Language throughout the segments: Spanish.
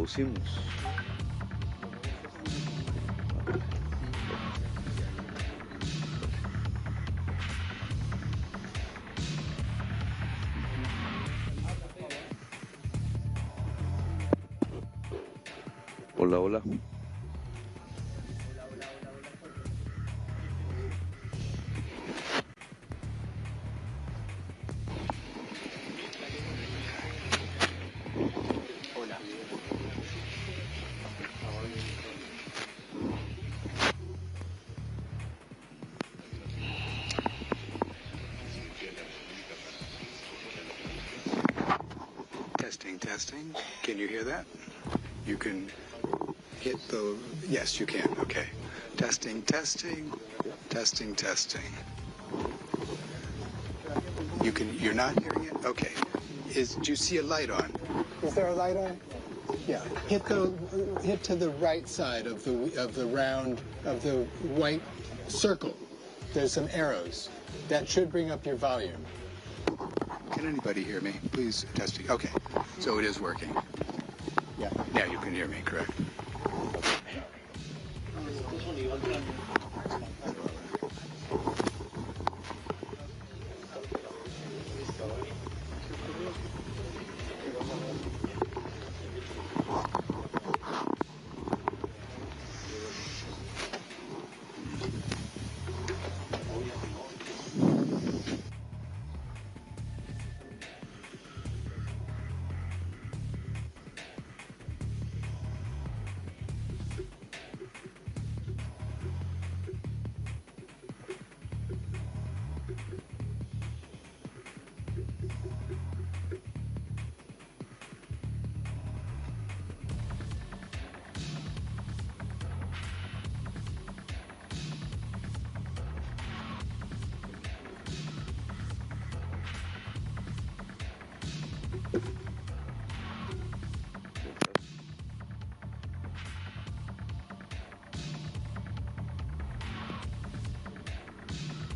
reproducimos. Hola, hola. Testing, testing. Can you hear that? You can hit the... Yes, you can. Okay. Testing, testing. Testing, testing. You're not hearing it? Okay. Do you see a light on? Is there a light on? Yeah. Hit to the right side of the round of the white circle. There's some arrows. That should bring up your volume. Can anybody hear me? Please testing. Okay. So it is working. Yeah. Now you can hear me, correct?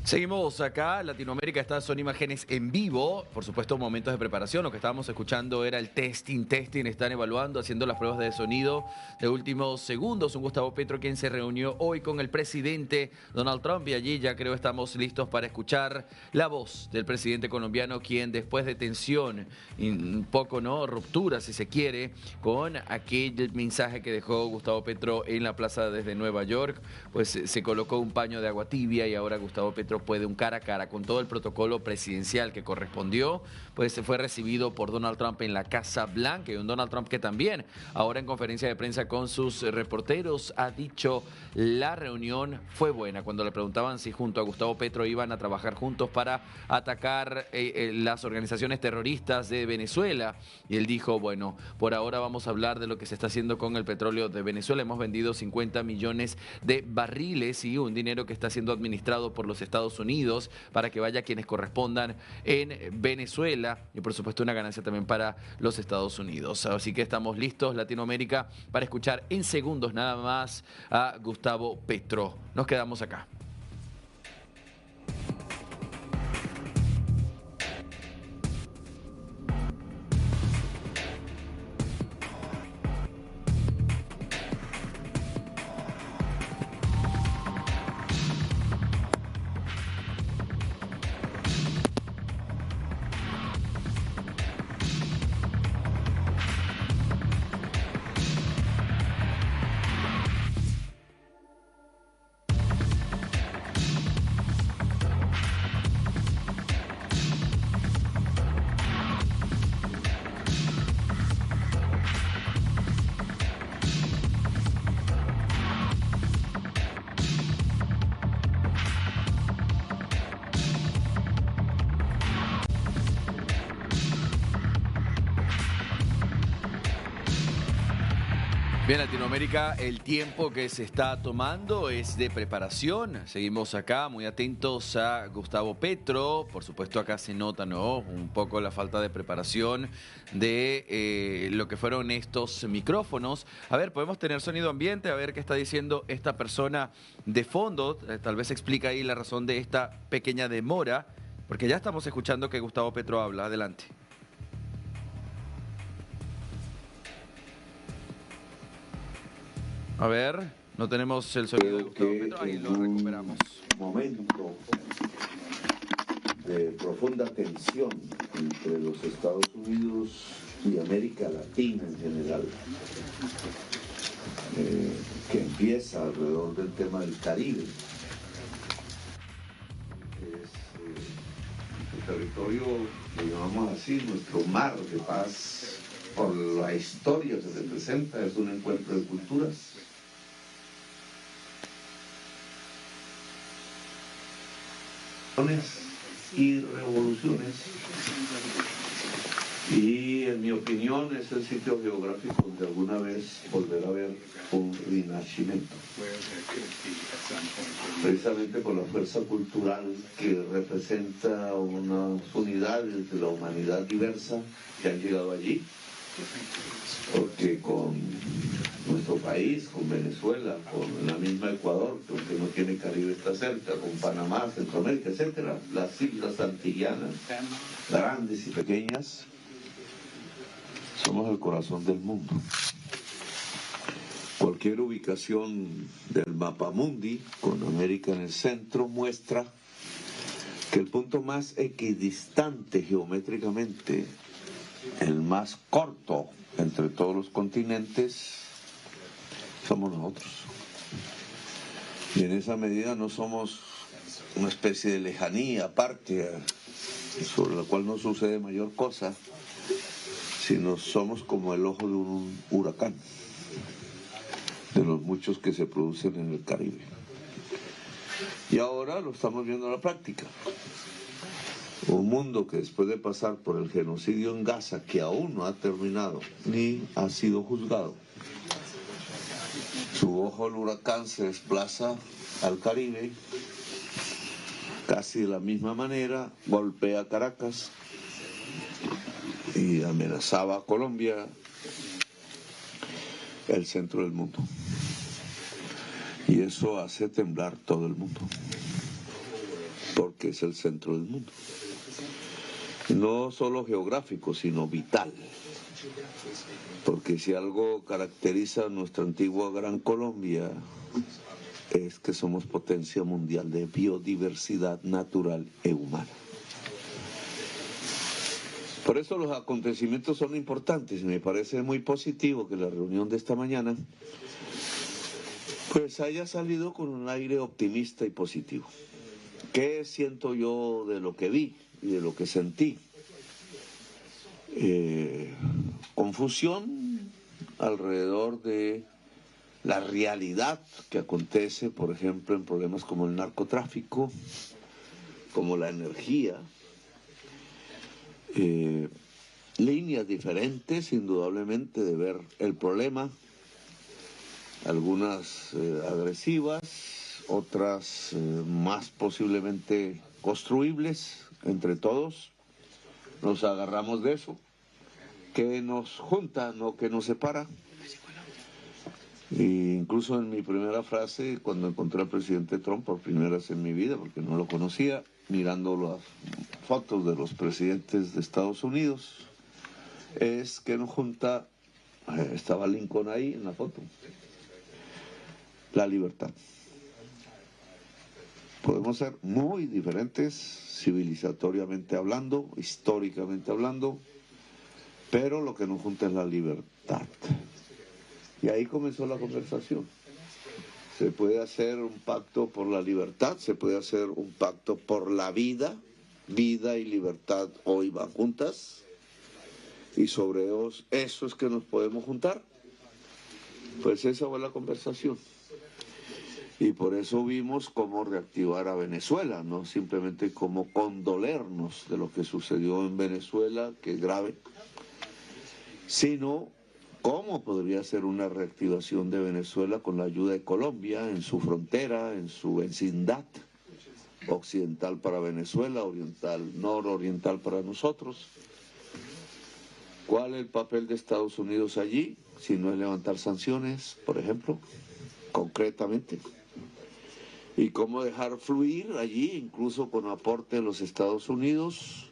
Seguimos acá, Latinoamérica, estas son imágenes en vivo, por supuesto momentos de preparación, lo que estábamos escuchando era el testing, están evaluando, haciendo las pruebas de sonido de últimos segundos, un Gustavo Petro quien se reunió hoy con el presidente Donald Trump y allí ya creo estamos listos para escuchar la voz del presidente colombiano quien después de tensión y un poco, ¿no?, ruptura si se quiere, con aquel mensaje que dejó Gustavo Petro en la plaza desde Nueva York, pues se colocó un paño de agua tibia y ahora Gustavo Petro puede un cara a cara con todo el protocolo presidencial que correspondió, pues se fue recibido por Donald Trump en la Casa Blanca y un Donald Trump que también ahora en conferencia de prensa con sus reporteros ha dicho la reunión fue buena cuando le preguntaban si junto a Gustavo Petro iban a trabajar juntos para atacar las organizaciones terroristas de Venezuela y él dijo, bueno, por ahora vamos a hablar de lo que se está haciendo con el petróleo de Venezuela, hemos vendido 50 millones de barriles y un dinero que está siendo administrado por los Estados Unidos para que vaya a quienes correspondan en Venezuela y por supuesto una ganancia también para los Estados Unidos. Así que estamos listos, Latinoamérica, para escuchar en segundos nada más a Gustavo Petro. Nos quedamos acá. Bien, Latinoamérica, el tiempo que se está tomando es de preparación. Seguimos acá muy atentos a Gustavo Petro. Por supuesto, acá se nota, ¿no?, un poco la falta de preparación de lo que fueron estos micrófonos. A ver, podemos tener sonido ambiente, a ver qué está diciendo esta persona de fondo. Tal vez explica ahí la razón de esta pequeña demora, porque ya estamos escuchando que Gustavo Petro habla. Adelante. A ver, no tenemos el sonido de Gustavo Petro. Ahí lo recuperamos. Momento de profunda tensión entre los Estados Unidos y América Latina en general, que empieza alrededor del tema del Caribe, que es el territorio, lo llamamos así, nuestro mar de paz, por la historia que representa, es un encuentro de culturas. Y revoluciones, y en mi opinión es el sitio geográfico donde alguna vez volverá a haber un renacimiento, precisamente por la fuerza cultural que representa unas unidades de la humanidad diversa que han llegado allí, porque con nuestro país, con Venezuela, con la misma Ecuador, que aunque no tiene Caribe está cerca, con Panamá, Centroamérica, etcétera, las islas antillanas, grandes y pequeñas, somos el corazón del mundo. Cualquier ubicación del mapamundi, con América en el centro, muestra que el punto más equidistante geométricamente, el más corto entre todos los continentes, somos nosotros. Y en esa medida no somos una especie de lejanía aparte, sobre la cual no sucede mayor cosa, sino somos como el ojo de un huracán, de los muchos que se producen en el Caribe. Y ahora lo estamos viendo en la práctica. Un mundo que después de pasar por el genocidio en Gaza, que aún no ha terminado ni ha sido juzgado, su ojo del huracán se desplaza al Caribe, casi de la misma manera, golpea Caracas y amenazaba a Colombia, el centro del mundo. Y eso hace temblar todo el mundo, porque es el centro del mundo. No solo geográfico, sino vital. Porque si algo caracteriza a nuestra antigua Gran Colombia es que somos potencia mundial de biodiversidad natural e humana. Por eso los acontecimientos son importantes y me parece muy positivo que la reunión de esta mañana pues haya salido con un aire optimista y positivo. ¿Qué siento yo de lo que vi y de lo que sentí? Confusión alrededor de la realidad que acontece, por ejemplo, en problemas como el narcotráfico, como la energía, líneas diferentes, indudablemente, de ver el problema, algunas agresivas, otras más posiblemente construibles entre todos. Nos agarramos de eso, que nos junta, no que nos separa. E incluso en mi primera frase, cuando encontré al presidente Trump por primera vez en mi vida, porque no lo conocía, mirando las fotos de los presidentes de Estados Unidos, es que nos junta, estaba Lincoln ahí en la foto, la libertad. Podemos ser muy diferentes, civilizatoriamente hablando, históricamente hablando, pero lo que nos junta es la libertad. Y ahí comenzó la conversación. Se puede hacer un pacto por la libertad, se puede hacer un pacto por la vida. Vida y libertad hoy van juntas. Y sobre eso es que nos podemos juntar. Pues esa fue la conversación. Y por eso vimos cómo reactivar a Venezuela, no simplemente cómo condolernos de lo que sucedió en Venezuela, que es grave, sino cómo podría ser una reactivación de Venezuela con la ayuda de Colombia en su frontera, en su vecindad, occidental para Venezuela, oriental, nororiental para nosotros. ¿Cuál es el papel de Estados Unidos allí? Si no es levantar sanciones, por ejemplo, concretamente. Y cómo dejar fluir allí, incluso con aporte de los Estados Unidos,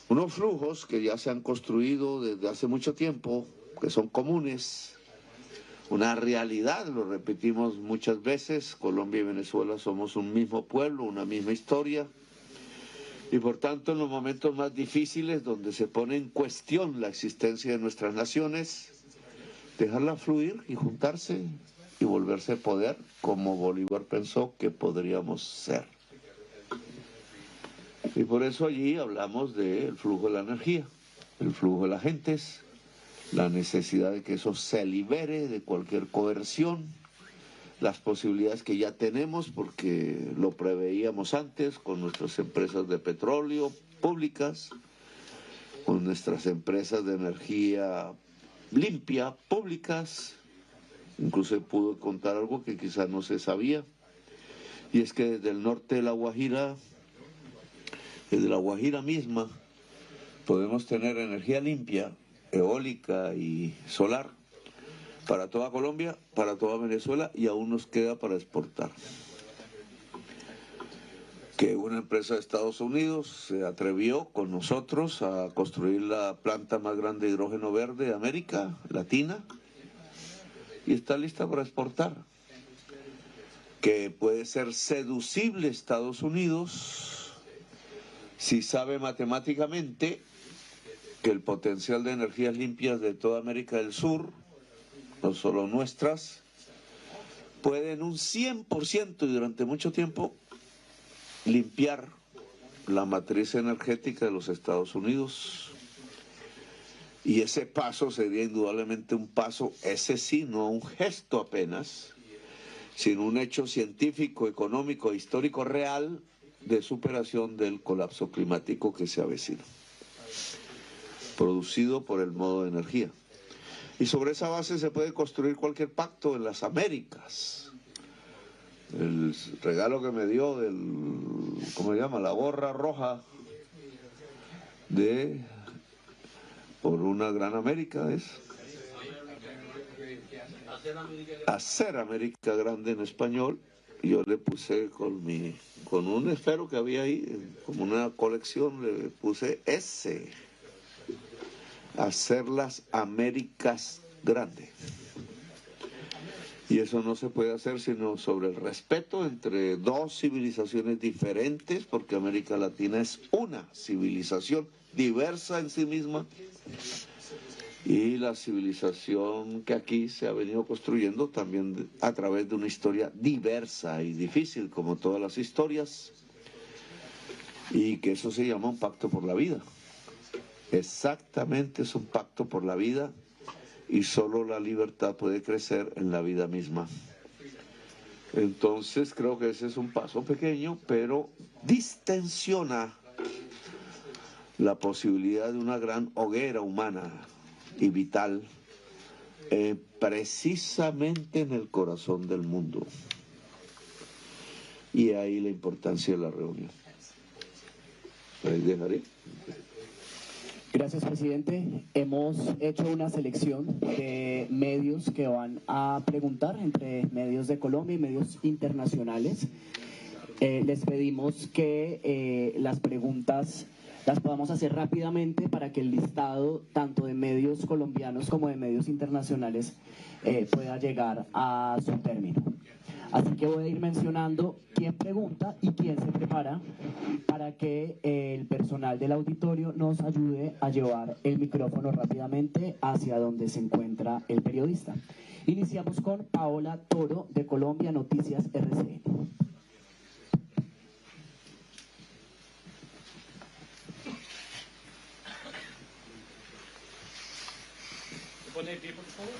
unos flujos que ya se han construido desde hace mucho tiempo, que son comunes, una realidad, lo repetimos muchas veces, Colombia y Venezuela somos un mismo pueblo, una misma historia, y por tanto en los momentos más difíciles donde se pone en cuestión la existencia de nuestras naciones, dejarla fluir y juntarse y volverse poder como Bolívar pensó que podríamos ser. Y por eso allí hablamos del flujo de la energía, el flujo de las gentes, la necesidad de que eso se libere de cualquier coerción, las posibilidades que ya tenemos porque lo preveíamos antes con nuestras empresas de petróleo públicas, con nuestras empresas de energía limpia públicas. Incluso pude contar algo que quizás no se sabía, y es que desde el norte de La Guajira, desde La Guajira misma, podemos tener energía limpia, eólica y solar, para toda Colombia, para toda Venezuela, y aún nos queda para exportar. Que una empresa de Estados Unidos se atrevió con nosotros a construir la planta más grande de hidrógeno verde de América Latina y está lista para exportar. Que puede ser seducible Estados Unidos si sabe matemáticamente que el potencial de energías limpias de toda América del Sur, no solo nuestras, pueden un 100% y durante mucho tiempo limpiar la matriz energética de los Estados Unidos. Y ese paso sería indudablemente un paso, ese sí, no un gesto apenas, sino un hecho científico, económico e histórico real de superación del colapso climático que se avecina, producido por el modo de energía. Y sobre esa base se puede construir cualquier pacto en las Américas. El regalo que me dio del, ¿cómo se llama?, la gorra roja de por una gran América es hacer América grande en español. Y yo le puse con un esfero que había ahí, como una colección, le puse ese, hacer las Américas grandes. Y eso no se puede hacer sino sobre el respeto entre dos civilizaciones diferentes, porque América Latina es una civilización diversa en sí misma, y la civilización que aquí se ha venido construyendo también a través de una historia diversa y difícil, como todas las historias, y que eso se llama un pacto por la vida. Exactamente, es un pacto por la vida, y solo la libertad puede crecer en la vida misma. Entonces creo que ese es un paso pequeño, pero distensiona la posibilidad de una gran hoguera humana y vital, precisamente en el corazón del mundo. Y ahí la importancia de la reunión. Ahí dejaré. Gracias, presidente. Hemos hecho una selección de medios que van a preguntar, entre medios de Colombia y medios internacionales. Les pedimos que las preguntas las podamos hacer rápidamente para que el listado tanto de medios colombianos como de medios internacionales pueda llegar a su término. Así que voy a ir mencionando quién pregunta y quién se prepara para que el personal del auditorio nos ayude a llevar el micrófono rápidamente hacia donde se encuentra el periodista. Iniciamos con Paola Toro de Colombia Noticias RCN. ¿Pone de pie, por favor?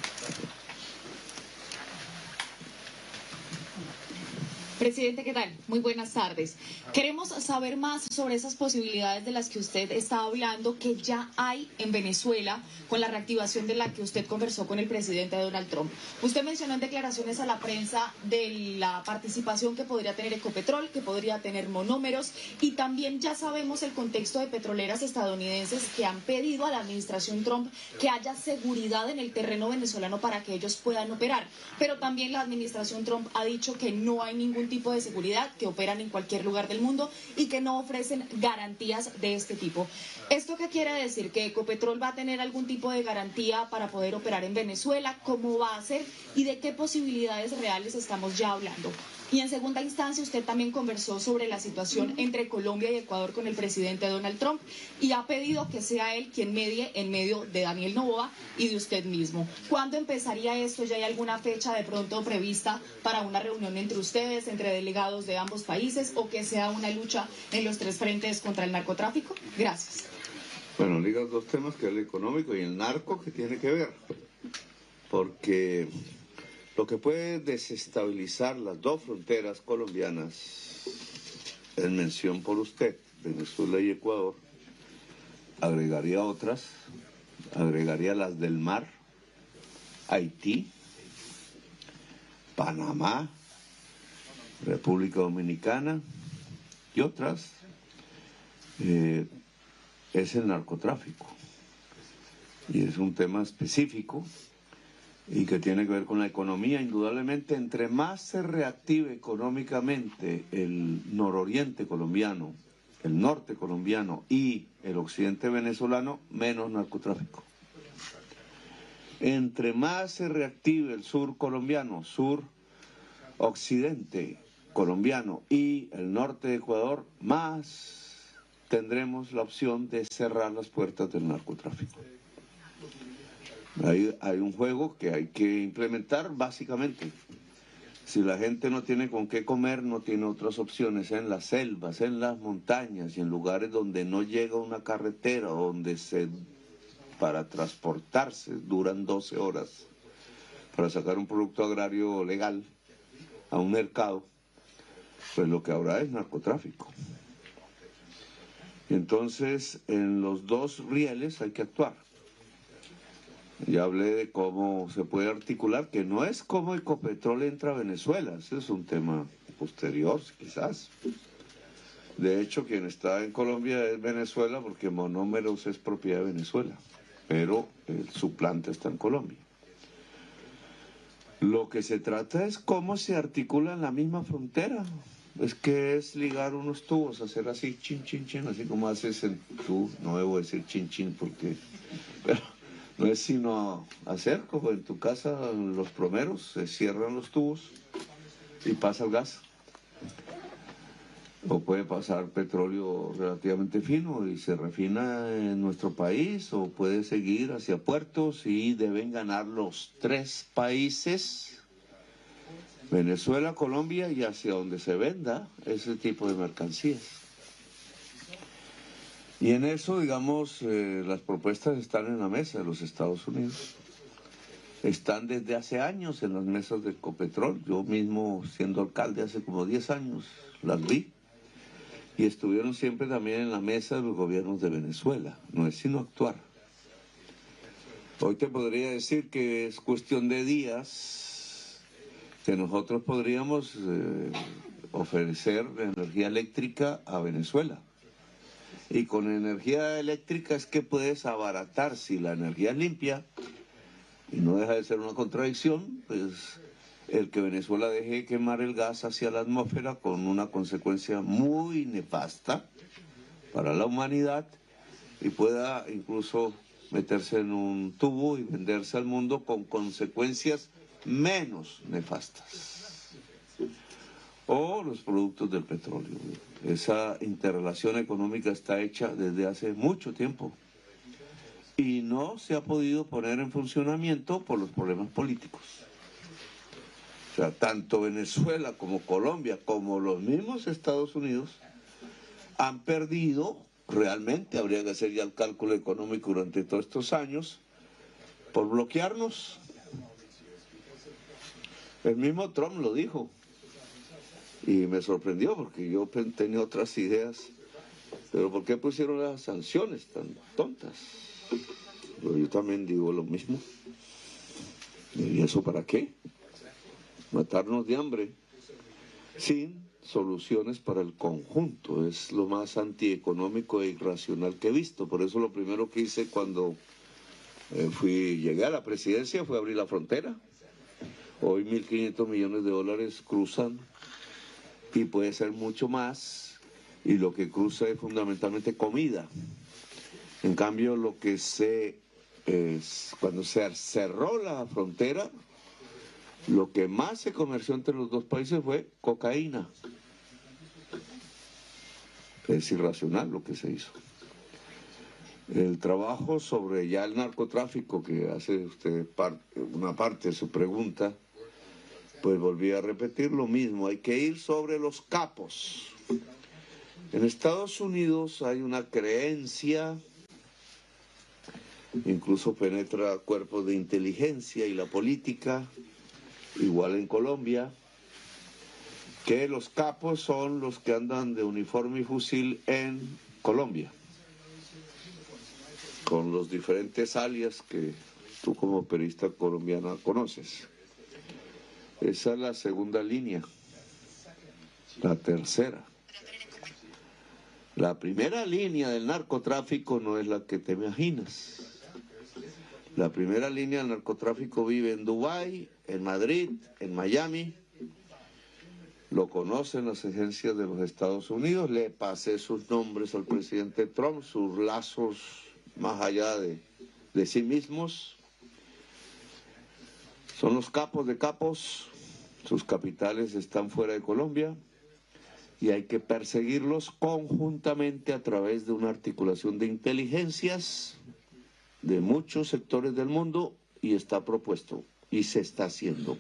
Presidente, ¿qué tal? Muy buenas tardes. Queremos saber más sobre esas posibilidades de las que usted está hablando que ya hay en Venezuela con la reactivación de la que usted conversó con el presidente Donald Trump. Usted mencionó en declaraciones a la prensa de la participación que podría tener Ecopetrol, que podría tener monómeros, y también ya sabemos el contexto de petroleras estadounidenses que han pedido a la administración Trump que haya seguridad en el terreno venezolano para que ellos puedan operar. Pero también la administración Trump ha dicho que no hay ningún ningún tipo de seguridad, que operan en cualquier lugar del mundo y que no ofrecen garantías de este tipo. ¿Esto qué quiere decir? ¿Que Ecopetrol va a tener algún tipo de garantía para poder operar en Venezuela? ¿Cómo va a ser? ¿Y de qué posibilidades reales estamos ya hablando? Y en segunda instancia, usted también conversó sobre la situación entre Colombia y Ecuador con el presidente Donald Trump y ha pedido que sea él quien medie en medio de Daniel Noboa y de usted mismo. ¿Cuándo empezaría esto? ¿Ya hay alguna fecha de pronto prevista para una reunión entre ustedes, entre delegados de ambos países, o que sea una lucha en los tres frentes contra el narcotráfico? Gracias. Bueno, ligas dos temas, que es el económico y el narco, que tiene que ver. Porque lo que puede desestabilizar las dos fronteras colombianas, en mención por usted, Venezuela y Ecuador, agregaría otras, agregaría las del mar, Haití, Panamá, República Dominicana y otras, es el narcotráfico. Y es un tema específico y que tiene que ver con la economía. Indudablemente, entre más se reactive económicamente el nororiente colombiano, el norte colombiano y el occidente venezolano, menos narcotráfico. Entre más se reactive el sur colombiano, sur occidente colombiano y el norte de Ecuador, más tendremos la opción de cerrar las puertas del narcotráfico. Hay un juego que hay que implementar básicamente. Si la gente no tiene con qué comer, no tiene otras opciones en las selvas, en las montañas y en lugares donde no llega una carretera, donde para transportarse duran 12 horas para sacar un producto agrario legal a un mercado, pues lo que habrá es narcotráfico. Y entonces en los dos rieles hay que actuar. Ya hablé de cómo se puede articular, que no es cómo Ecopetrol entra a Venezuela, ese es un tema posterior quizás. De hecho, quien está en Colombia es Venezuela, porque Monómeros es propiedad de Venezuela, pero su planta está en Colombia. Lo que se trata es cómo se articula en la misma frontera. Es que es ligar unos tubos, hacer así, chin, chin, chin, así como haces en tú, no debo decir chin, chin, porque... Pero no es sino hacer como en tu casa los plomeros, se cierran los tubos y pasa el gas. O puede pasar petróleo relativamente fino y se refina en nuestro país, o puede seguir hacia puertos, y deben ganar los tres países, Venezuela, Colombia, y hacia donde se venda ese tipo de mercancías. Y en eso, digamos, las propuestas están en la mesa de los Estados Unidos. Están desde hace años en las mesas de Ecopetrol. Yo mismo, siendo alcalde hace como 10 años, las vi. Y estuvieron siempre también en la mesa de los gobiernos de Venezuela. No es sino actuar. Hoy te podría decir que es cuestión de días que nosotros podríamos ofrecer energía eléctrica a Venezuela. Y con energía eléctrica es que puedes abaratar, si la energía es limpia, y no deja de ser una contradicción, pues el que Venezuela deje quemar el gas hacia la atmósfera, con una consecuencia muy nefasta para la humanidad, y pueda incluso meterse en un tubo y venderse al mundo con consecuencias menos nefastas. O los productos del petróleo. Esa interrelación económica está hecha desde hace mucho tiempo y no se ha podido poner en funcionamiento por los problemas políticos. O sea, tanto Venezuela como Colombia, como los mismos Estados Unidos, han perdido, realmente habría que hacer ya el cálculo económico durante todos estos años, por bloquearnos. El mismo Trump lo dijo. Y me sorprendió porque yo tenía otras ideas. Pero ¿por qué pusieron las sanciones tan tontas? Pero yo también digo lo mismo. ¿Y eso para qué? Matarnos de hambre sin soluciones para el conjunto. Es lo más antieconómico e irracional que he visto. Por eso lo primero que hice cuando llegué a la presidencia fue abrir la frontera. Hoy $1.500 millones cruzan y puede ser mucho más, y lo que cruza es fundamentalmente comida. En cambio, cuando se cerró la frontera, lo que más se comerció entre los dos países fue cocaína. Es irracional lo que se hizo. El trabajo sobre ya el narcotráfico, que hace usted una parte de su pregunta, pues volví a repetir lo mismo, hay que ir sobre los capos. En Estados Unidos hay una creencia, incluso penetra cuerpos de inteligencia y la política, igual en Colombia, que los capos son los que andan de uniforme y fusil en Colombia, con los diferentes alias que tú como periodista colombiana conoces. Esa es la segunda línea. La tercera. La primera línea del narcotráfico no es la que te imaginas. La primera línea del narcotráfico vive en Dubái, en Madrid, en Miami. Lo conocen las agencias de los Estados Unidos. Le pasé sus nombres al presidente Trump, sus lazos más allá de sí mismos. Son los capos de capos. Sus capitales están fuera de Colombia y hay que perseguirlos conjuntamente a través de una articulación de inteligencias de muchos sectores del mundo, y está propuesto y se está haciendo.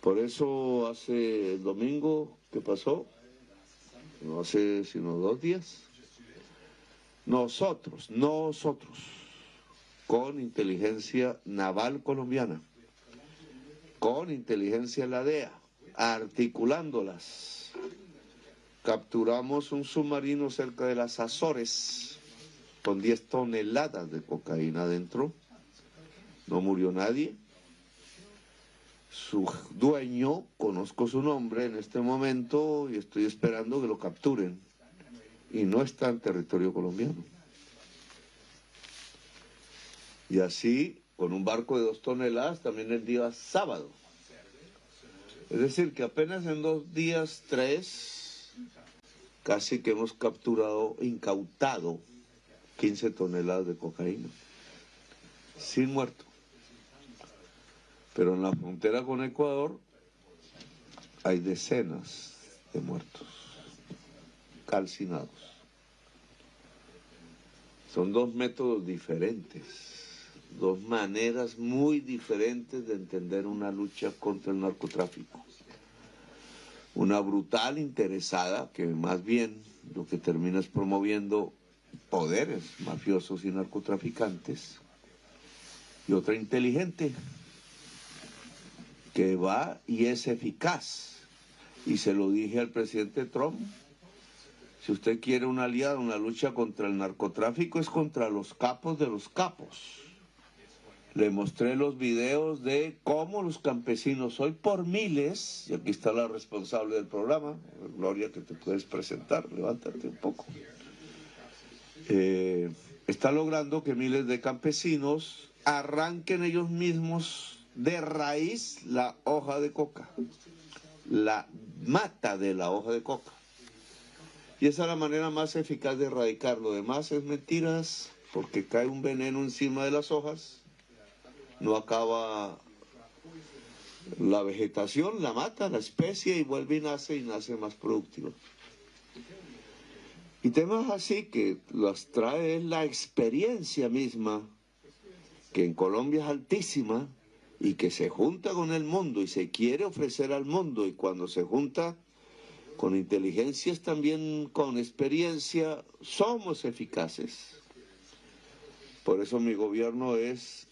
Por eso hace el domingo que pasó, no hace sino 2 días, nosotros, con inteligencia naval colombiana, con inteligencia de la DEA, articulándolas, capturamos un submarino cerca de las Azores con 10 toneladas de cocaína adentro. No murió nadie. Su dueño, conozco su nombre en este momento y estoy esperando que lo capturen. Y no está en territorio colombiano. Y así, con un barco de 2 toneladas, también el día sábado. Es decir, que apenas en 2 días, 3, casi que hemos capturado, incautado 15 toneladas de cocaína, sin muerto. Pero en la frontera con Ecuador hay decenas de muertos, calcinados. Son 2 métodos diferentes, 2 maneras muy diferentes de entender una lucha contra el narcotráfico. Una brutal interesada, que más bien lo que termina es promoviendo poderes mafiosos y narcotraficantes, y otra inteligente, que va y es eficaz. Y se lo dije al presidente Trump: si usted quiere un aliado, una lucha contra el narcotráfico, es contra los capos de los capos. Le mostré los videos de cómo los campesinos, hoy por miles, y aquí está la responsable del programa, Gloria, que te puedes presentar, levántate un poco. Está logrando que miles de campesinos arranquen ellos mismos de raíz la hoja de coca, la mata de la hoja de coca. Y esa es la manera más eficaz de erradicar. Lo demás es mentiras, porque cae un veneno encima de las hojas, no acaba la vegetación, la mata, la especie, y vuelve y nace más productiva. Y temas así que las trae es la experiencia misma, que en Colombia es altísima, y que se junta con el mundo y se quiere ofrecer al mundo, y cuando se junta con inteligencias también con experiencia, somos eficaces. Por eso mi gobierno es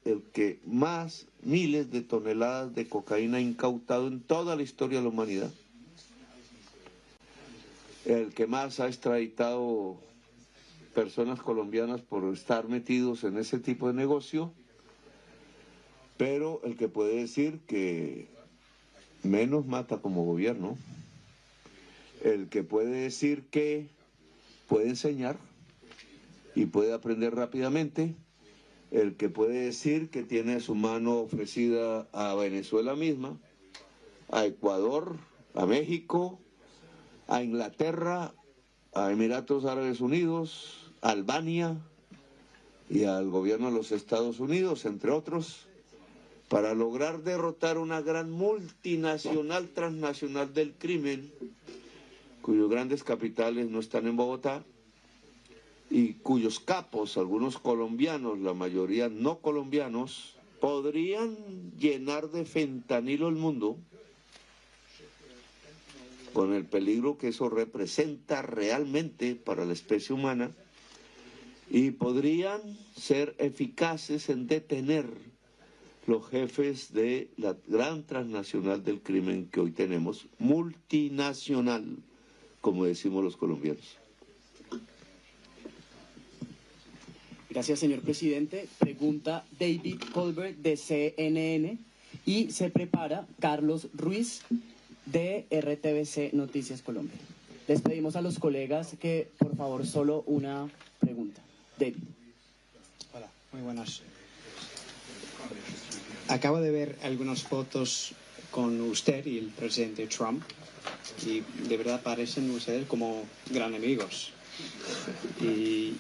el que más miles de toneladas de cocaína ha incautado en toda la historia de la humanidad. El que más ha extraditado personas colombianas por estar metidos en ese tipo de negocio, pero el que puede decir que menos mata como gobierno, el que puede decir que puede enseñar y puede aprender rápidamente, el que puede decir que tiene su mano ofrecida a Venezuela misma, a Ecuador, a México, a Inglaterra, a Emiratos Árabes Unidos, a Albania y al gobierno de los Estados Unidos, entre otros, para lograr derrotar una gran multinacional transnacional del crimen, cuyos grandes capitales no están en Bogotá y cuyos capos, algunos colombianos, la mayoría no colombianos, podrían llenar de fentanilo el mundo, con el peligro que eso representa realmente para la especie humana, y podrían ser eficaces en detener los jefes de la gran transnacional del crimen que hoy tenemos, multinacional, como decimos los colombianos. Gracias, señor presidente. Pregunta David Colbert de CNN y se prepara Carlos Ruiz de RTBC Noticias Colombia. Les pedimos a los colegas que, por favor, solo una pregunta. David. Hola, muy buenas. Acabo de ver algunas fotos con usted y el presidente Trump y de verdad parecen ustedes como gran amigos. Y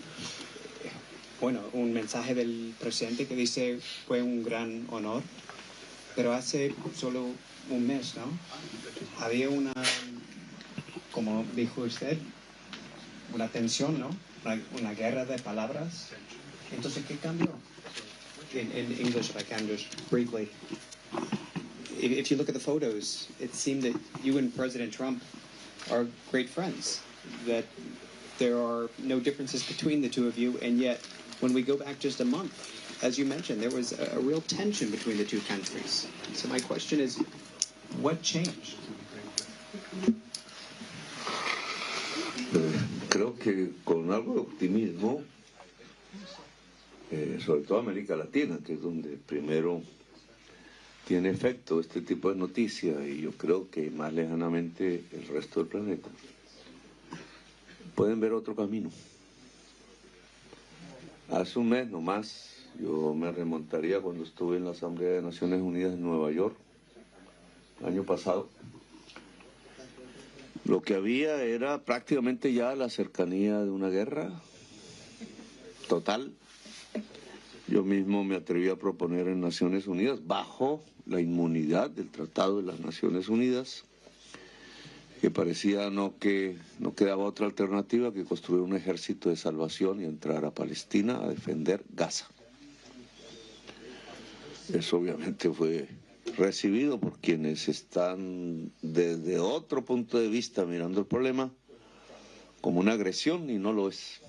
bueno, un mensaje del presidente que dice fue un gran honor, pero hace solo un mes, ¿no? Había una, como dijo usted, una tensión, ¿no? Una guerra de palabras. Entonces, ¿qué cambió? In English, if I can, just briefly. If you look at the photos, it seemed that you and President Trump are great friends, that there are no differences between the two of you, and yet, when we go back just a month, as you mentioned, there was a real tension between the two countries. So my question is, what changed? Creo que con algo de optimismo, sobre todo América Latina, que es donde primero tiene efecto este tipo de noticias, y yo creo que más lejanamente el resto del planeta, pueden ver otro camino. Hace un mes nomás, yo me remontaría cuando estuve en la Asamblea de Naciones Unidas en Nueva York, el año pasado. Lo que había era prácticamente ya la cercanía de una guerra total. Yo mismo me atreví a proponer en Naciones Unidas, bajo la inmunidad del Tratado de las Naciones Unidas, que parecía que no quedaba otra alternativa que construir un ejército de salvación y entrar a Palestina a defender Gaza. Eso obviamente fue recibido por quienes están desde otro punto de vista mirando el problema como una agresión, y no lo es.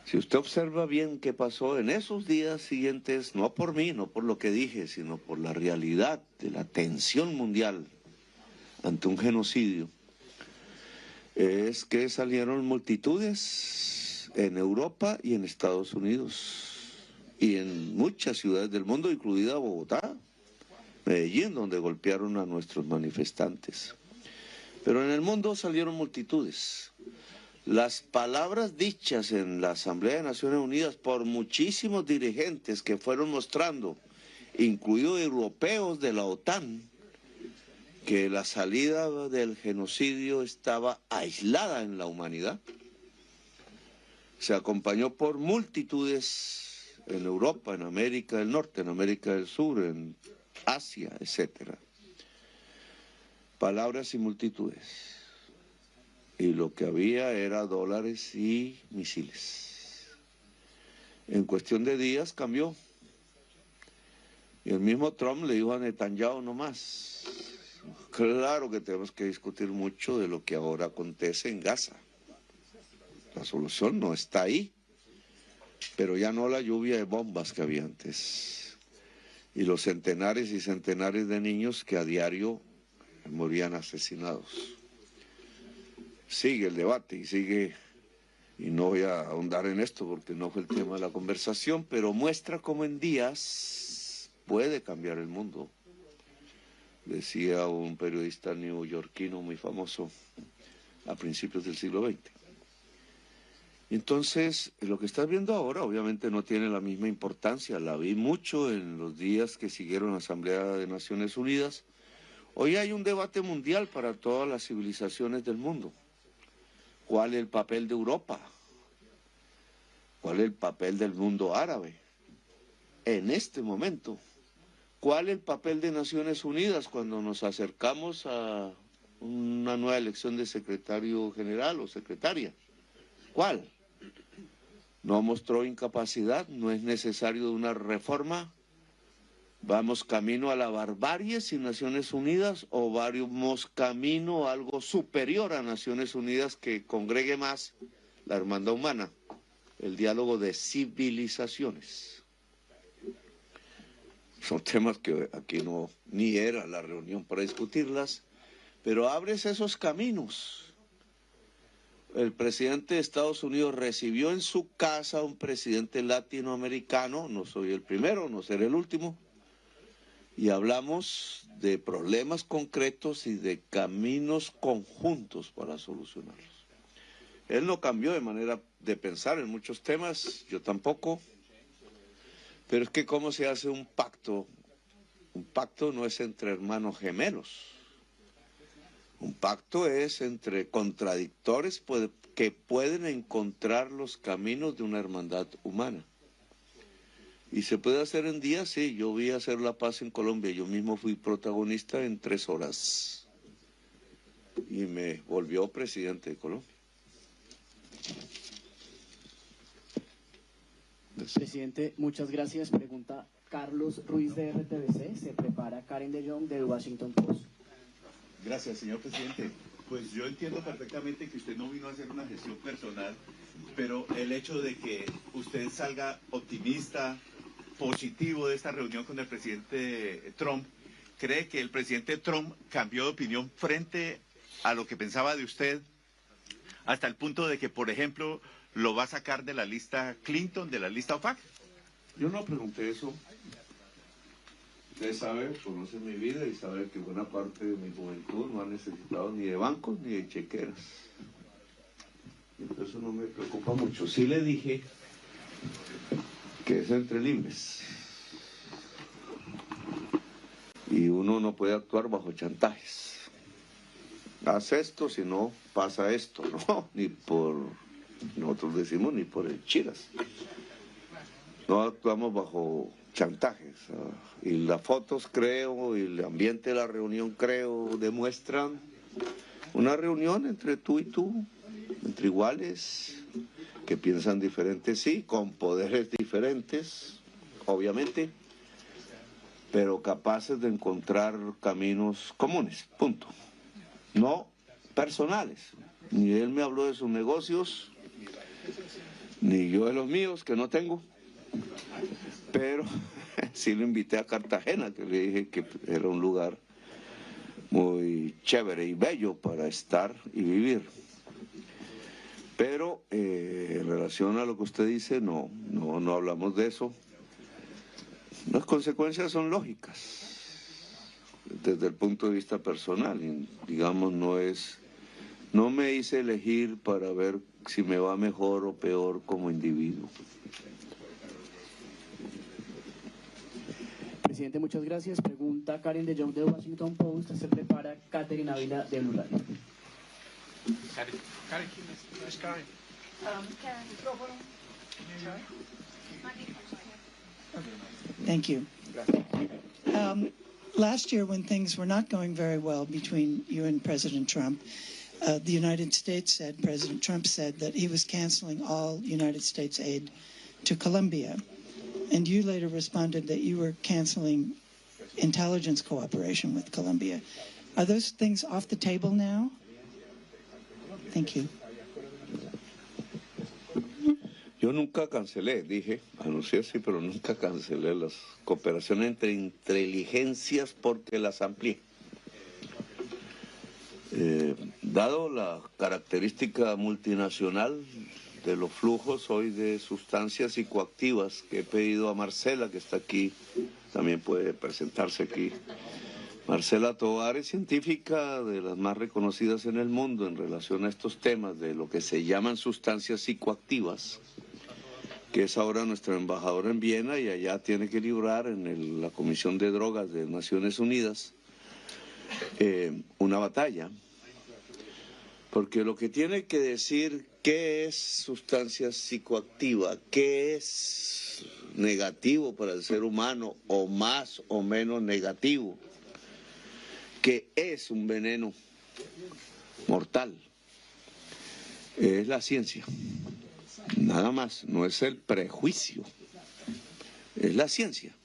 Si usted observa bien qué pasó en esos días siguientes, no por mí, no por lo que dije, sino por la realidad de la tensión mundial ante un genocidio, es que salieron multitudes en Europa y en Estados Unidos y en muchas ciudades del mundo, incluida Bogotá, Medellín, donde golpearon a nuestros manifestantes. Pero en el mundo salieron multitudes. Las palabras dichas en la Asamblea de Naciones Unidas por muchísimos dirigentes que fueron mostrando, incluidos europeos de la OTAN, que la salida del genocidio estaba aislada en la humanidad, se acompañó por multitudes en Europa, en América del Norte, en América del Sur, en Asia, etc. Palabras y multitudes. Y lo que había era dólares y misiles. En cuestión de días cambió. Y el mismo Trump le dijo a Netanyahu no más. Claro que tenemos que discutir mucho de lo que ahora acontece en Gaza. La solución no está ahí, pero ya no la lluvia de bombas que había antes. Y los centenares y centenares de niños que a diario morían asesinados. Sigue el debate y sigue, y no voy a ahondar en esto porque no fue el tema de la conversación, pero muestra cómo en días puede cambiar el mundo. Decía un periodista neoyorquino muy famoso a principios del siglo XX. Entonces, lo que estás viendo ahora obviamente no tiene la misma importancia. La vi mucho en los días que siguieron la Asamblea de Naciones Unidas, Hoy hay un debate mundial para todas las civilizaciones del mundo. ¿Cuál es el papel de Europa? ¿Cuál es el papel del mundo árabe? En este momento, ¿cuál es el papel de Naciones Unidas cuando nos acercamos a una nueva elección de secretario general o secretaria? ¿Cuál? ¿No mostró incapacidad? ¿No es necesario una reforma? ¿Vamos camino a la barbarie sin Naciones Unidas o vamos camino a algo superior a Naciones Unidas que congregue más la hermandad humana, el diálogo de civilizaciones? Son temas que aquí no, ni era la reunión para discutirlas, pero abres esos caminos. El presidente de Estados Unidos recibió en su casa a un presidente latinoamericano, no soy el primero, no seré el último, y hablamos de problemas concretos y de caminos conjuntos para solucionarlos. Él no cambió de manera de pensar en muchos temas, yo tampoco, pero es que ¿cómo se hace un pacto? Un pacto no es entre hermanos gemelos. Un pacto es entre contradictores que pueden encontrar los caminos de una hermandad humana. ¿Y se puede hacer en días? Sí, yo vi hacer la paz en Colombia, yo mismo fui protagonista en 3 horas. Y me volvió presidente de Colombia. Presidente, muchas gracias. Pregunta Carlos Ruiz de RTBC. Se prepara Karen de Jong de Washington Post. Gracias, señor presidente. Pues yo entiendo perfectamente que usted no vino a hacer una gestión personal, pero el hecho de que usted salga optimista, positivo de esta reunión con el presidente Trump, ¿cree que el presidente Trump cambió de opinión frente a lo que pensaba de usted hasta el punto de que, por ejemplo, lo va a sacar de la lista Clinton, de la lista OFAC? Yo no pregunté eso. Usted sabe, conoce mi vida y sabe que buena parte de mi juventud no ha necesitado ni de bancos ni de chequeras. Eso no me preocupa mucho. Sí le dije que es entre libres. Y uno no puede actuar bajo chantajes. Haz esto, si no pasa esto, no, ni por, nosotros decimos, ni por el chiras. No actuamos bajo chantajes. Y las fotos, creo, y el ambiente de la reunión, creo, demuestran una reunión entre tú y tú, entre iguales, que piensan diferentes, sí, con poderes diferentes, obviamente, pero capaces de encontrar caminos comunes, punto. No personales. Ni él me habló de sus negocios, ni yo de los míos, que no tengo, pero sí lo invité a Cartagena, que le dije que era un lugar muy chévere y bello para estar y vivir. Pero en relación a lo que usted dice, no hablamos de eso. Las consecuencias son lógicas desde el punto de vista personal. Y, digamos, no me hice elegir para ver si me va mejor o peor como individuo. Presidente, muchas gracias. Pregunta Karen de Jong de Washington Post. Se prepara Catherine Ávila de Blue Radio. Thank you. Last year, when things were not going very well between you and President Trump, the United States said, President Trump said that he was canceling all United States aid to Colombia. And you later responded that you were canceling intelligence cooperation with Colombia. Are those things off the table now? Thank you. Yo nunca cancelé, dije, anuncié sí, pero nunca cancelé las cooperaciones entre inteligencias porque las amplié. Dado la característica multinacional de los flujos hoy de sustancias psicoactivas que he pedido a Marcela, que está aquí, también puede presentarse aquí. Marcela Tovar es científica de las más reconocidas en el mundo en relación a estos temas de lo que se llaman sustancias psicoactivas, que es ahora nuestra embajadora en Viena y allá tiene que librar en la Comisión de Drogas de Naciones Unidas una batalla, porque lo que tiene que decir qué es sustancia psicoactiva, qué es negativo para el ser humano o más o menos negativo, qué es un veneno mortal, es la ciencia, nada más, no es el prejuicio, es la ciencia.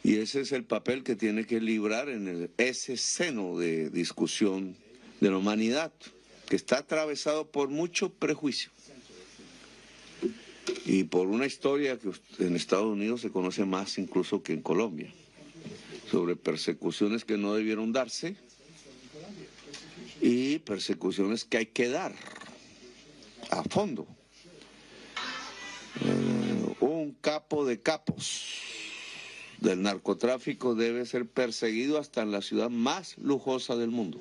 Y ese es el papel que tiene que librar en ese seno de discusión de la humanidad, que está atravesado por mucho prejuicio y por una historia que en Estados Unidos se conoce más incluso que en Colombia, sobre persecuciones que no debieron darse y persecuciones que hay que dar a fondo. Un capo de capos del narcotráfico debe ser perseguido hasta en la ciudad más lujosa del mundo.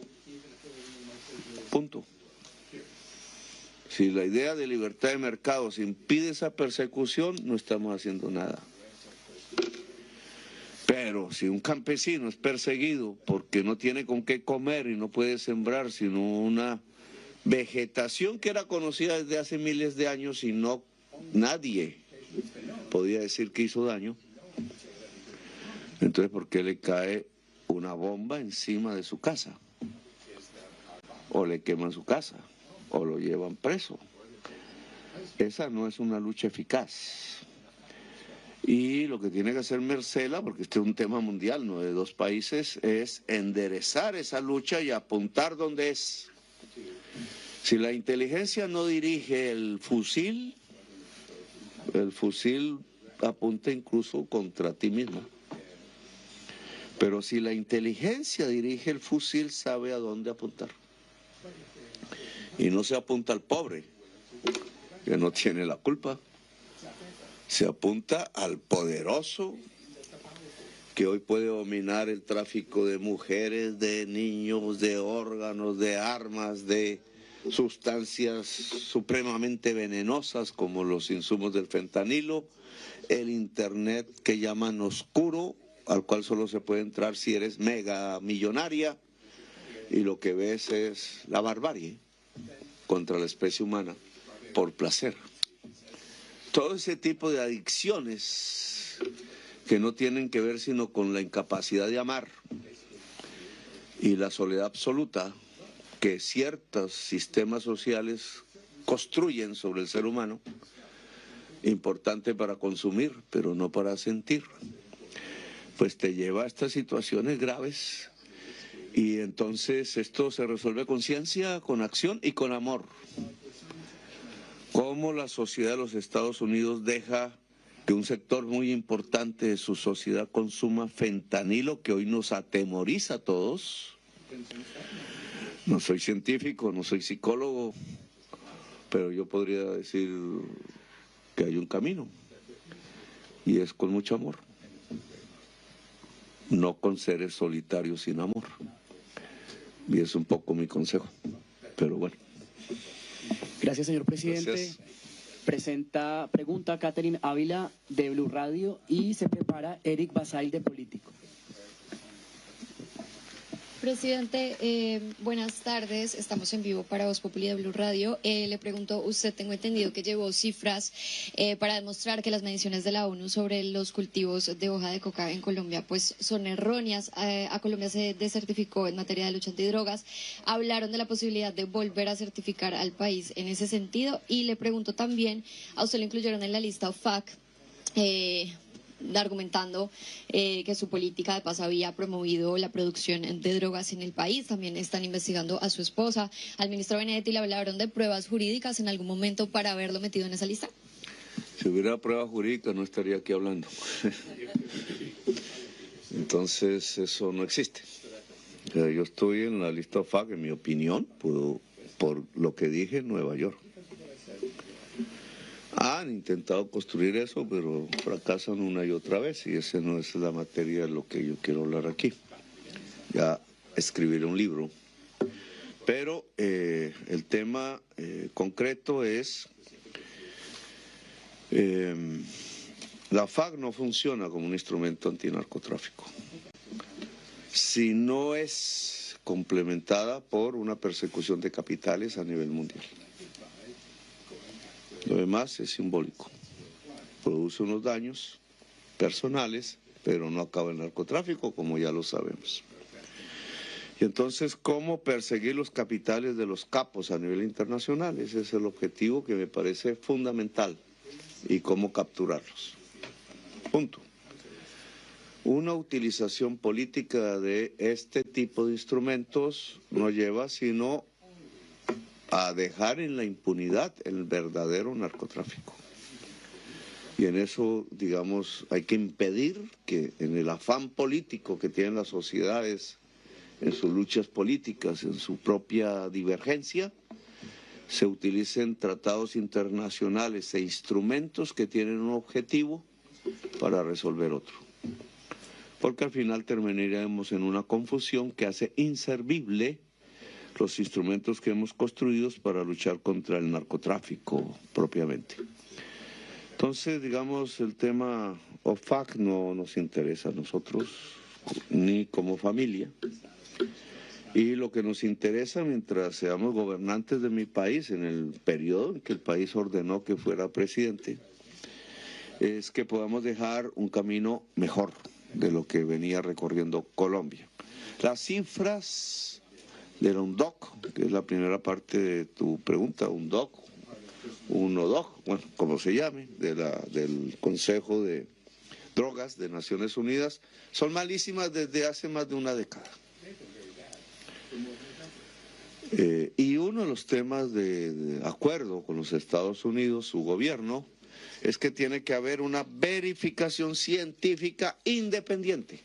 Punto. Si la idea de libertad de mercados impide esa persecución, no estamos haciendo nada. Pero si un campesino es perseguido porque no tiene con qué comer y no puede sembrar sino una vegetación que era conocida desde hace miles de años y no nadie podía decir que hizo daño, entonces ¿por qué le cae una bomba encima de su casa? O le queman su casa, o lo llevan preso. Esa no es una lucha eficaz. Y lo que tiene que hacer Marcela, porque este es un tema mundial, no de dos países, es enderezar esa lucha y apuntar donde es. Si la inteligencia no dirige el fusil apunta incluso contra ti mismo. Pero si la inteligencia dirige el fusil, sabe a dónde apuntar. Y no se apunta al pobre, que no tiene la culpa. Se apunta al poderoso, que hoy puede dominar el tráfico de mujeres, de niños, de órganos, de armas, de sustancias supremamente venenosas como los insumos del fentanilo, el internet que llaman oscuro, al cual solo se puede entrar si eres mega millonaria, y lo que ves es la barbarie contra la especie humana por placer. Todo ese tipo de adicciones que no tienen que ver sino con la incapacidad de amar y la soledad absoluta que ciertos sistemas sociales construyen sobre el ser humano, importante para consumir, pero no para sentir, pues te lleva a estas situaciones graves. Y entonces esto se resuelve con ciencia, con acción y con amor. Cómo la sociedad de los Estados Unidos deja que un sector muy importante de su sociedad consuma fentanilo, que hoy nos atemoriza a todos. No soy científico, no soy psicólogo, pero yo podría decir que hay un camino, y es con mucho amor. No con seres solitarios sin amor. Y es un poco mi consejo, pero bueno. Gracias, señor presidente. Gracias. Pregunta Catherine Ávila de Blue Radio y se prepara Eric Basail de Político. Presidente, buenas tardes. Estamos en vivo para Voz Populi de Blue Radio. Le pregunto, usted tengo entendido que llevó cifras para demostrar que las mediciones de la ONU sobre los cultivos de hoja de coca en Colombia pues son erróneas. A Colombia se desertificó en materia de lucha antidrogas. Hablaron de la posibilidad de volver a certificar al país en ese sentido. Y le pregunto también, a usted lo incluyeron en la lista OFAC, argumentando que su política de paz había promovido la producción de drogas en el país. También están investigando a su esposa, al ministro Benedetti. ¿Le hablaron de pruebas jurídicas en algún momento para haberlo metido en esa lista? Si hubiera pruebas jurídicas no estaría aquí hablando. Entonces eso no existe. Yo estoy en la lista OFAC, en mi opinión, por lo que dije en Nueva York. Han intentado construir eso, pero fracasan una y otra vez, y esa no es la materia de lo que yo quiero hablar aquí. Ya escribiré un libro. Pero el tema concreto es, la FAC no funciona como un instrumento antinarcotráfico. si no es complementada por una persecución de capitales a nivel mundial. Lo demás es simbólico. Produce unos daños personales, pero no acaba el narcotráfico, como ya lo sabemos. Y entonces, ¿cómo perseguir los capitales de los capos a nivel internacional? Ese es el objetivo que me parece fundamental. Y cómo capturarlos. Punto. Una utilización política de este tipo de instrumentos no lleva sino a dejar en la impunidad el verdadero narcotráfico. Y en eso, digamos, hay que impedir que en el afán político que tienen las sociedades, en sus luchas políticas, en su propia divergencia, se utilicen tratados internacionales e instrumentos que tienen un objetivo para resolver otro. Porque al final terminaríamos en una confusión que hace inservible los instrumentos que hemos construido para luchar contra el narcotráfico propiamente. Entonces, digamos, el tema OFAC no nos interesa a nosotros, ni como familia. Y lo que nos interesa mientras seamos gobernantes de mi país, en el periodo en que el país ordenó que fuera presidente, es que podamos dejar un camino mejor de lo que venía recorriendo Colombia. Las cifras de la UNODC, que es la primera parte de tu pregunta, UNODC, bueno, como se llame, del Consejo de Drogas de Naciones Unidas, son malísimas desde hace más de una década. Y uno de los temas de acuerdo con los Estados Unidos, su gobierno, es que tiene que haber una verificación científica independiente.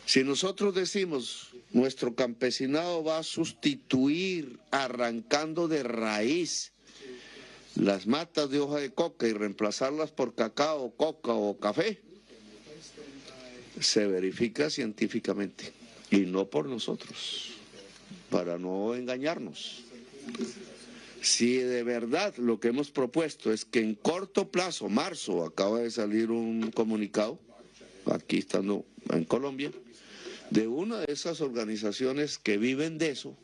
Si nosotros decimos nuestro campesinado va a sustituir arrancando de raíz las matas de hoja de coca y reemplazarlas por cacao, coca o café, se verifica científicamente y no por nosotros, para no engañarnos. Si de verdad lo que hemos propuesto es que en corto plazo, marzo, acaba de salir un comunicado, aquí estando en Colombia, de una de esas organizaciones que viven de eso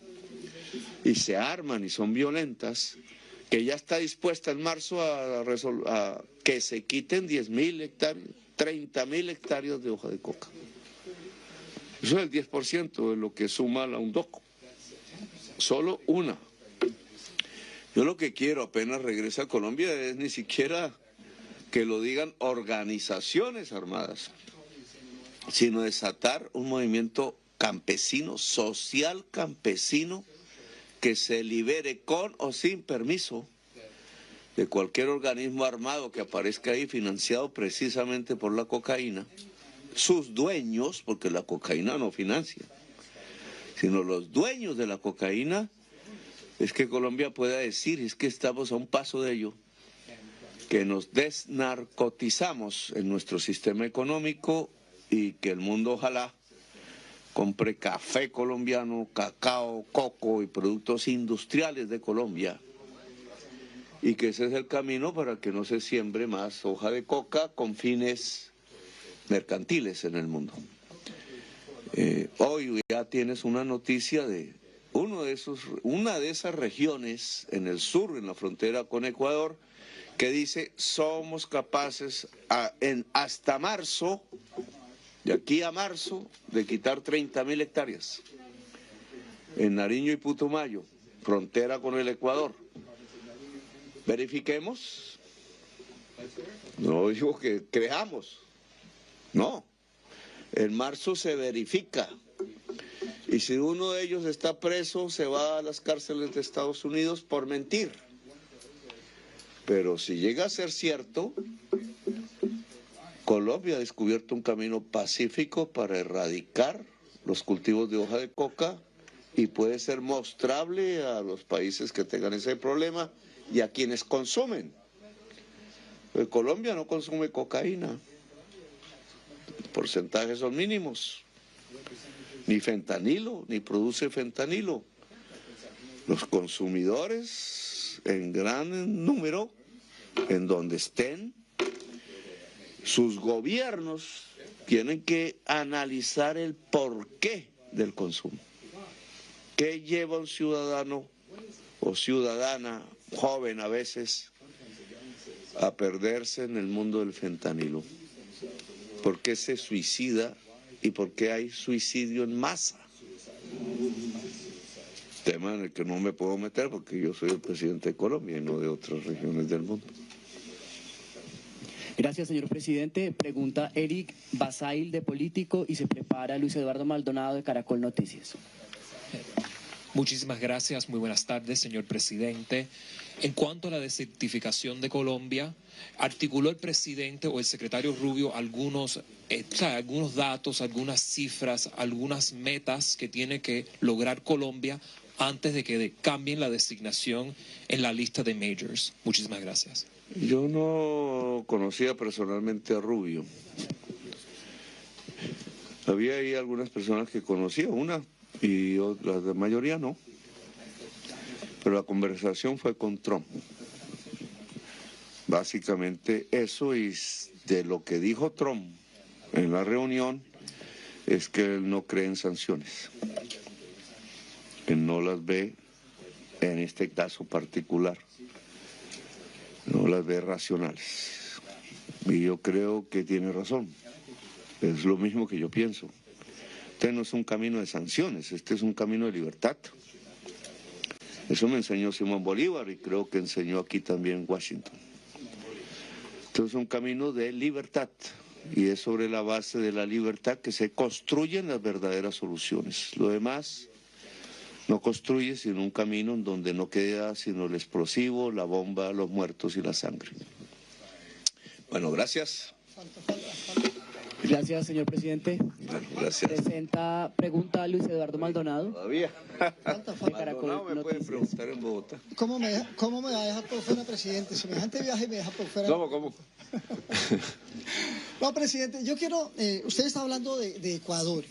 y se arman y son violentas, que ya está dispuesta en marzo a que se quiten 10.000 hectáreas, 30.000 hectáreas de hoja de coca. Eso es el 10% de lo que suma la UNODC. Solo una. Yo lo que quiero apenas regrese a Colombia es ni siquiera que lo digan organizaciones armadas, sino desatar un movimiento campesino, social campesino, que se libere con o sin permiso de cualquier organismo armado que aparezca ahí financiado precisamente por la cocaína, sus dueños, porque la cocaína no financia, sino los dueños de la cocaína. Es que Colombia pueda decir, es que estamos a un paso de ello, que nos desnarcotizamos en nuestro sistema económico y que el mundo ojalá compre café colombiano, cacao, coco y productos industriales de Colombia, y que ese es el camino para que no se siembre más hoja de coca con fines mercantiles en el mundo. Hoy ya tienes una noticia de una de esas regiones en el sur, en la frontera con Ecuador, que dice somos capaces hasta marzo, de aquí a marzo, de quitar 30.000 hectáreas en Nariño y Putumayo, frontera con el Ecuador. Verifiquemos. No digo que creamos. No. En marzo se verifica. Y si uno de ellos está preso, se va a las cárceles de Estados Unidos por mentir. Pero si llega a ser cierto, Colombia ha descubierto un camino pacífico para erradicar los cultivos de hoja de coca y puede ser mostrable a los países que tengan ese problema y a quienes consumen. Pues Colombia no consume cocaína, los porcentajes son mínimos, ni fentanilo, ni produce fentanilo. Los consumidores en gran número, en donde estén, sus gobiernos tienen que analizar el porqué del consumo. ¿Qué lleva un ciudadano o ciudadana, joven a veces, a perderse en el mundo del fentanilo? ¿Por qué se suicida y por qué hay suicidio en masa? Tema en el que no me puedo meter porque yo soy el presidente de Colombia y no de otras regiones del mundo. Gracias, señor presidente. Pregunta Eric Basail, de Político, y se prepara Luis Eduardo Maldonado, de Caracol Noticias. Muchísimas gracias, muy buenas tardes, señor presidente. En cuanto a la desertificación de Colombia, articuló el presidente o el secretario Rubio algunos datos, algunas cifras, algunas metas que tiene que lograr Colombia antes de que cambien la designación en la lista de majors. Muchísimas gracias. Yo no conocía personalmente a Rubio. Había ahí algunas personas que conocía, una y la mayoría no. Pero la conversación fue con Trump. Básicamente eso, y de lo que dijo Trump en la reunión es que él no cree en sanciones. Que no las ve en este caso particular. No las ve racionales. Y yo creo que tiene razón. Es lo mismo que yo pienso. Este no es un camino de sanciones, este es un camino de libertad. Eso me enseñó Simón Bolívar y creo que enseñó aquí también Washington. Este es un camino de libertad y es sobre la base de la libertad que se construyen las verdaderas soluciones. Lo demás no construye sino un camino en donde no queda sino el explosivo, la bomba, los muertos y la sangre. Bueno, gracias. Gracias, señor presidente. Gracias. Pregunta Luis Eduardo Maldonado. Todavía. Maldonado me puede preguntar en Bogotá. ¿Cómo me va a dejar por fuera, presidente? Semejante viaje me deja por fuera. ¿Cómo? No, presidente, yo quiero, usted está hablando de Ecuador.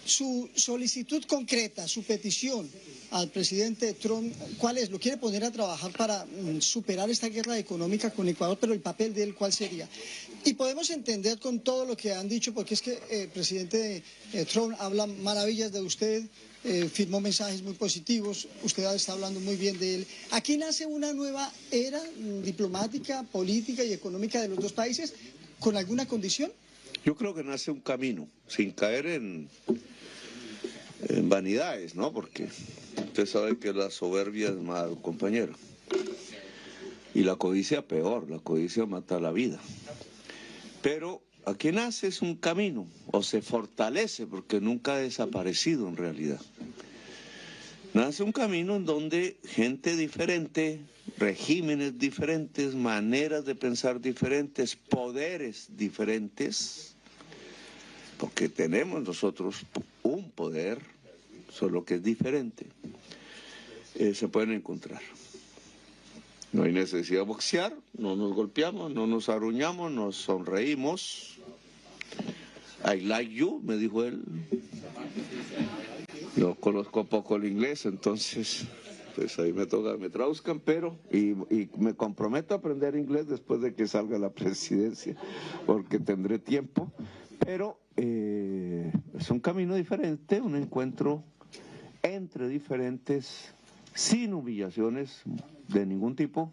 Su solicitud concreta, su petición al presidente Trump, ¿cuál es? ¿Lo quiere poner a trabajar para superar esta guerra económica con Ecuador? Pero el papel de él, ¿cuál sería? Y podemos entender con todo lo que han dicho, porque es que el presidente Trump habla maravillas de usted, firmó mensajes muy positivos, usted está hablando muy bien de él. Aquí nace una nueva era diplomática, política y económica de los dos países, ¿con alguna condición? Yo creo que nace un camino, sin caer en vanidades, ¿no? Porque usted sabe que la soberbia es mal, compañero. Y la codicia peor, la codicia mata la vida. Pero aquí nace es un camino, o se fortalece, porque nunca ha desaparecido en realidad. Nace un camino en donde gente diferente, regímenes diferentes, maneras de pensar diferentes, poderes diferentes, porque tenemos nosotros un poder, solo que es diferente, se pueden encontrar. No hay necesidad de boxear, no nos golpeamos, no nos arruñamos, nos sonreímos. I like you, me dijo él. Yo conozco poco el inglés, entonces pues ahí me toca, me traduzcan, pero y me comprometo a aprender inglés después de que salga la presidencia, porque tendré tiempo, pero es un camino diferente, un encuentro entre diferentes, sin humillaciones de ningún tipo,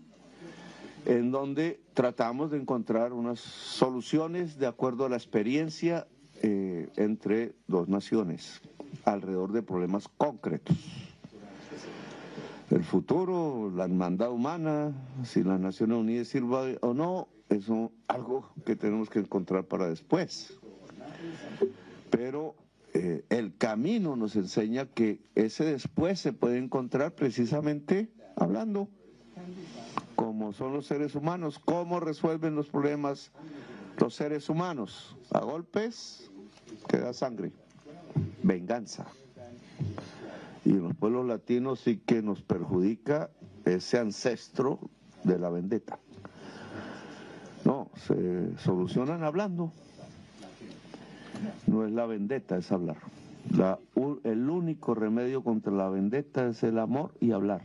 en donde tratamos de encontrar unas soluciones de acuerdo a la experiencia entre dos naciones, alrededor de problemas concretos. El futuro, la hermandad humana, si las Naciones Unidas sirva o no, es algo que tenemos que encontrar para después. Pero el camino nos enseña que ese después se puede encontrar precisamente hablando, como son los seres humanos, cómo resuelven los problemas los seres humanos. A golpes queda sangre, venganza. Y en los pueblos latinos sí que nos perjudica ese ancestro de la vendetta. No, se solucionan hablando. No es la vendetta, es hablar. El único remedio contra la vendetta es el amor y hablar.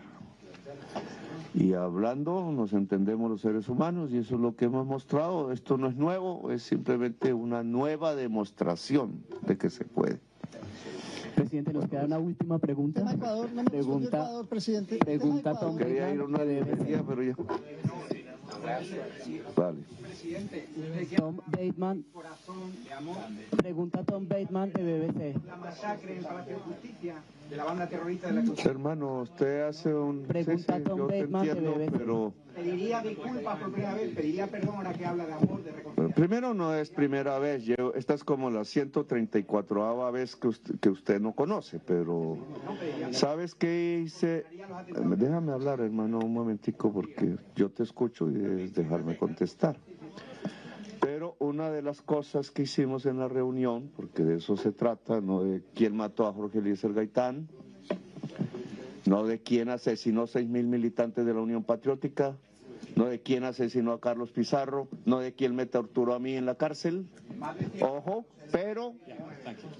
Y hablando nos entendemos los seres humanos y eso es lo que hemos mostrado. Esto no es nuevo, es simplemente una nueva demostración de que se puede. Presidente, nos queda una última pregunta. Tema Ecuador, no me respondió Ecuador, presidente. Pregunta Tom Quería ir a una librería, pero ya. Vale. Tom Bateman. Pregunta Tom Bateman de BBC. La masacre en el Palacio de Justicia de la banda terrorista de la Constitución. Hermano, usted hace un... Pregunta sí, Tom yo te Bateman de entiendo, BBC. pero... Pediría disculpas por primera vez, pediría perdón ahora que habla de amor, de reconciliación. Bueno, primero no es primera vez, esta es como la 134ª vez que usted no conoce, pero ¿sabes qué hice? Déjame hablar, hermano, un momentico, porque yo te escucho y debes dejarme contestar. Pero una de las cosas que hicimos en la reunión, porque de eso se trata, no de quién mató a Jorge Eliezer Gaitán, no de quién asesinó 6.000 militantes de la Unión Patriótica, no de quién asesinó a Carlos Pizarro, no de quién me torturó a mí en la cárcel. Ojo, pero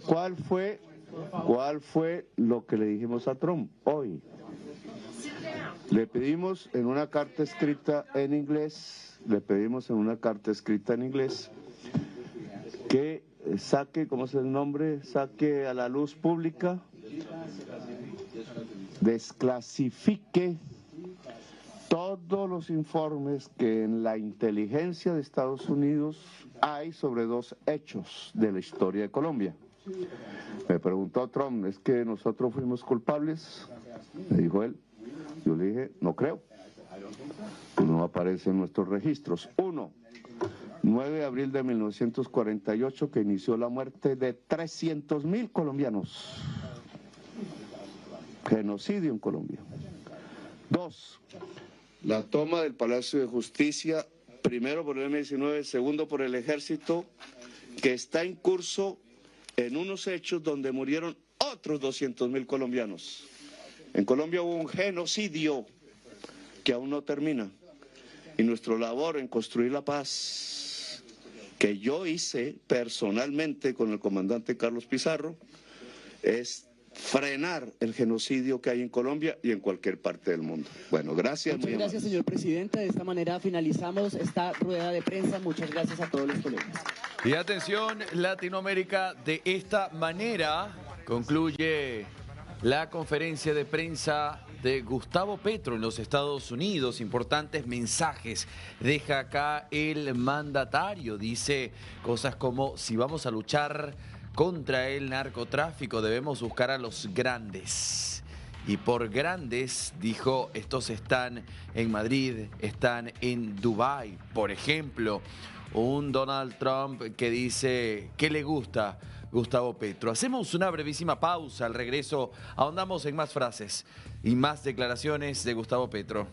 ¿cuál fue lo que le dijimos a Trump hoy? Le pedimos en una carta escrita en inglés, que saque, ¿cómo es el nombre? Saque a la luz pública, desclasifique todos los informes que en la inteligencia de Estados Unidos hay sobre dos hechos de la historia de Colombia. Me preguntó Trump, ¿es que nosotros fuimos culpables? Me dijo él. Yo le dije, no creo. No aparece en nuestros registros. 1. 9 de abril de 1948, que inició la muerte de 300.000 colombianos. Genocidio en Colombia. 2. La toma del Palacio de Justicia, primero por el M-19, segundo por el Ejército, que está en curso en unos hechos donde murieron otros 200.000 colombianos. En Colombia hubo un genocidio que aún no termina. Y nuestra labor en construir la paz, que yo hice personalmente con el comandante Carlos Pizarro, es frenar el genocidio que hay en Colombia y en cualquier parte del mundo. Bueno, gracias. Muchas gracias, señor presidente. De esta manera finalizamos esta rueda de prensa. Muchas gracias a todos los colegas. Y atención, Latinoamérica, de esta manera concluye la conferencia de prensa de Gustavo Petro en los Estados Unidos. Importantes mensajes deja acá el mandatario. Dice cosas como: si vamos a luchar contra el narcotráfico, debemos buscar a los grandes. Y por grandes, dijo, estos están en Madrid, están en Dubái. Por ejemplo, un Donald Trump que dice que le gusta Gustavo Petro. Hacemos una brevísima pausa. Al regreso ahondamos en más frases y más declaraciones de Gustavo Petro.